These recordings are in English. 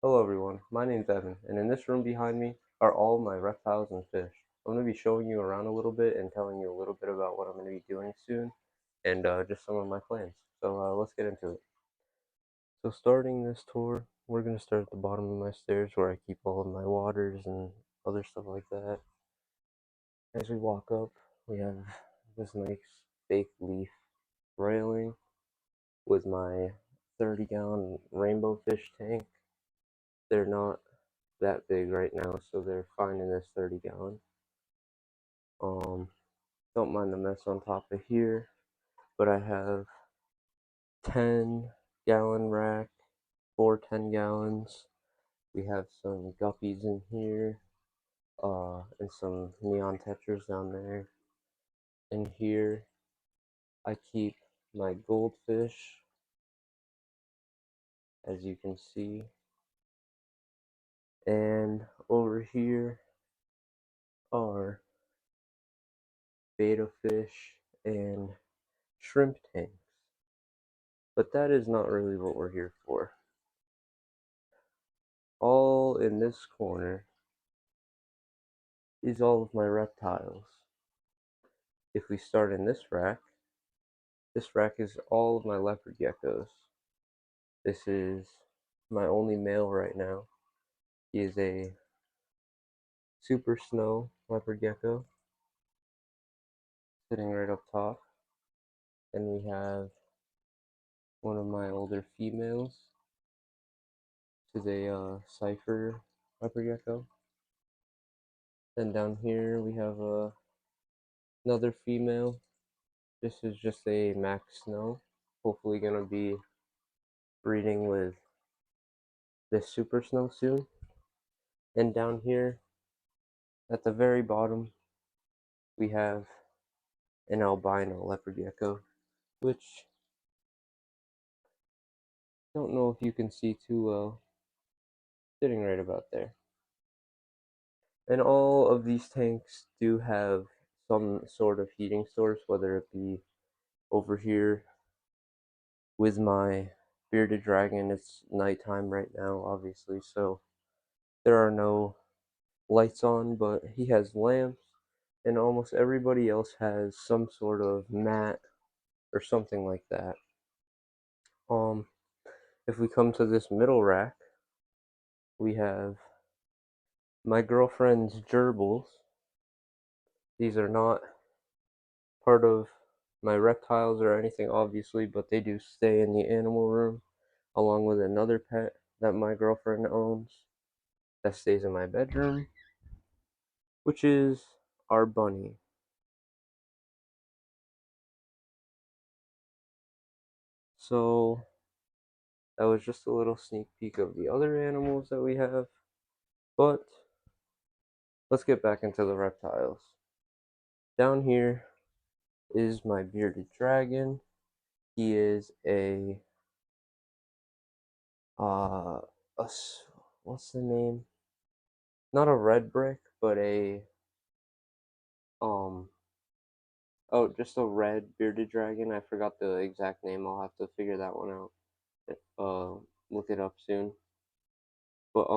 Hello everyone, my name's Evan, and in this room behind me are all my reptiles and fish. I'm going to be showing you around a little bit and telling you a little bit about what I'm going to be doing soon, and just some of my plans. So let's get into it. So starting this tour, we're going to start at the bottom of my stairs where I keep all of my waters and other stuff like that. As we walk up, we have this nice fake leaf railing with my 30-gallon rainbow fish tank. They're not that big right now, so they're fine in this 30-gallon. Um, don't mind the mess on top of here, but I have 10-gallon rack, 4 10-gallons. We have some guppies in here, and some neon tetras down there. In here, I keep my goldfish, as you can see, and over here are betta fish and shrimp tanks. But that is not really what we're here for. All in this corner is all of my reptiles. If we start in this rack is all of my leopard geckos. This is my only male right now. He is a super snow leopard gecko, sitting right up top. And we have one of my older females. This is a cipher leopard gecko. Then down here we have another female. This is just a Max Snow. Hopefully gonna be breeding with this Super Snow soon. And down here at the very bottom we have an albino leopard gecko, which I don't know if you can see too well, sitting right about there. And all of these tanks do have some sort of heating source, whether it be over here with my bearded dragon. It's nighttime right now, obviously, so there are no lights on, but he has lamps, and almost everybody else has some sort of mat or something like that. If we come to this middle rack, we have my girlfriend's gerbils. These are not part of my reptiles or anything, obviously, but they do stay in the animal room along with another pet that my girlfriend owns that stays in my bedroom, which is our bunny. So that was just a little sneak peek of the other animals that we have, but let's get back into the reptiles. Down here is my bearded dragon. He is uh, a what's the name? Not a red brick, but a um oh, just a red bearded dragon. I forgot the exact name. I'll have to figure that one out. Look it up soon. But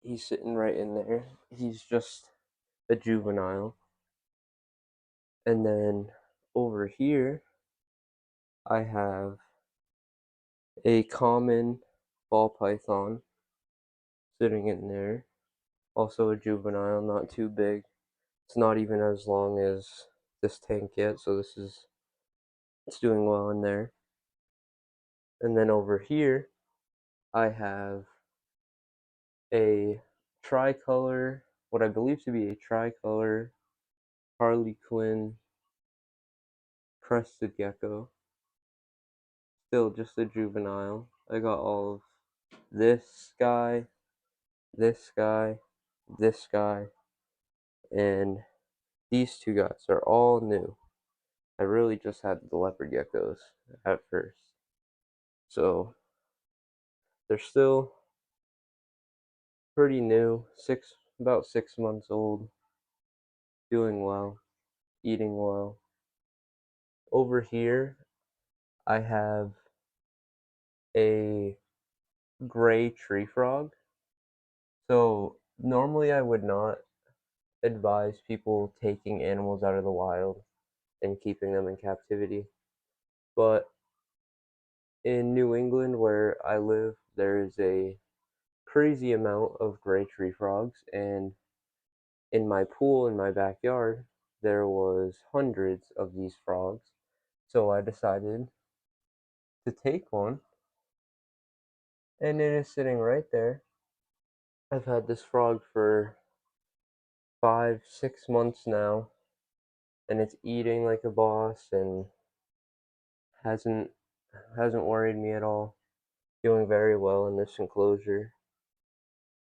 he's sitting right in there. He's just a juvenile. And then over here, I have a common ball python sitting in there. Also a juvenile, not too big. It's not even as long as this tank yet, so it's doing well in there. And then over here, I have a tricolor, what I believe to be a tricolor Harley Quinn crested gecko. Still just a juvenile. I got all of this guy, this guy, this guy, and these two guys are all new. I really just had the leopard geckos at first. So they're still pretty new, about 6 months old, doing well, eating well. Over here, I have a gray tree frog. So normally I would not advise people taking animals out of the wild and keeping them in captivity. But in New England, where I live, there is a crazy amount of gray tree frogs, and in my pool in my backyard, there was hundreds of these frogs. So I decided to take one, and it is sitting right there. I've had this frog for 5, 6 months now, and it's eating like a boss and hasn't hasn't worried me at all. Doing very well in this enclosure.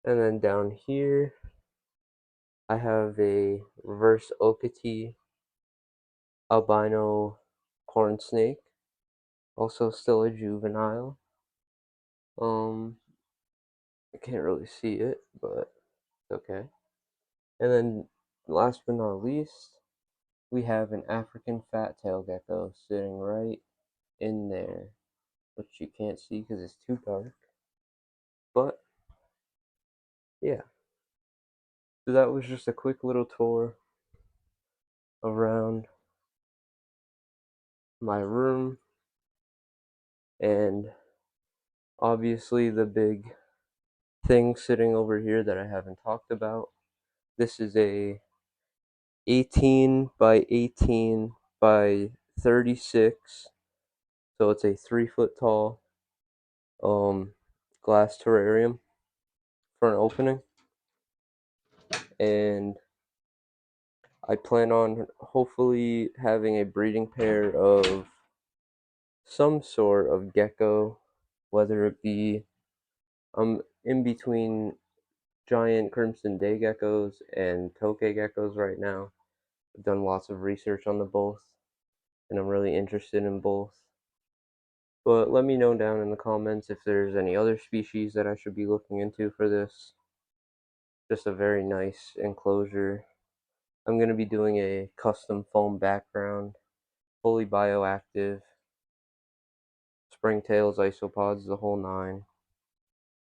And then down here, I have a reverse Okatee albino corn snake, also still a juvenile. I can't really see it, but it's okay. And then, last but not least, we have an African fat tail gecko sitting right in there, which you can't see because it's too dark. But yeah, so that was just a quick little tour around my room, and obviously the big thing sitting over here that I haven't talked about. This is a 18 by 18 by 36, so it's a 3 foot tall glass terrarium for an opening, and I plan on hopefully having a breeding pair of some sort of gecko, whether it be in between giant crimson day geckos and tokay geckos right now. I've done lots of research on the both, and I'm really interested in both. But let me know down in the comments if there's any other species that I should be looking into for this. Just a very nice enclosure. I'm going to be doing a custom foam background, fully bioactive, springtails, isopods, the whole nine.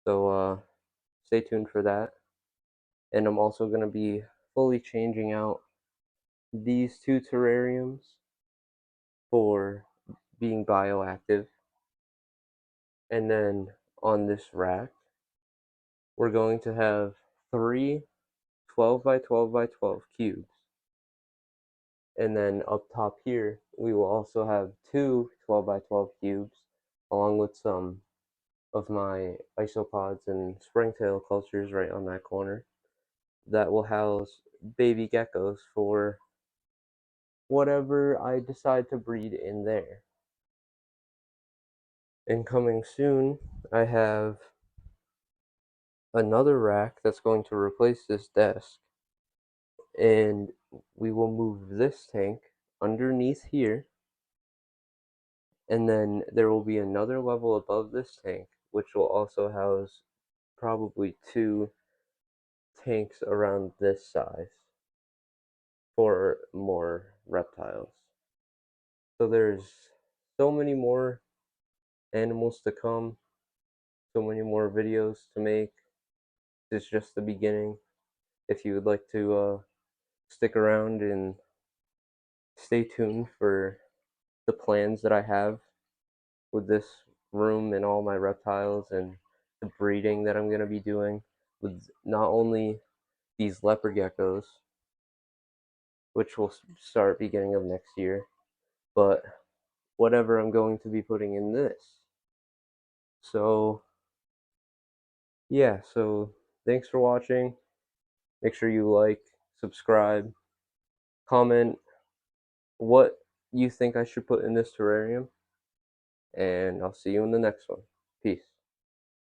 So stay tuned for that. And I'm also going to be fully changing out these two terrariums for being bioactive. And then on this rack, we're going to have three 12 by 12 by 12 cubes. And then up top here, we will also have two 12 by 12 cubes, along with some of my isopods and springtail cultures right on that corner, that will house baby geckos for whatever I decide to breed in there. And coming soon, I have another rack that's going to replace this desk, and we will move this tank underneath here, and then there will be another level above this tank which will also house probably two tanks around this size for more reptiles. So there's so many more animals to come, so many more videos to make. It's just the beginning. If you would like to stick around and stay tuned for the plans that I have with this room and all my reptiles and the breeding that I'm going to be doing with not only these leopard geckos, which will start beginning of next year, but whatever I'm going to be putting in this. So yeah, so thanks for watching. Make sure you like, subscribe, comment what you think I should put in this terrarium, and I'll see you in the next one.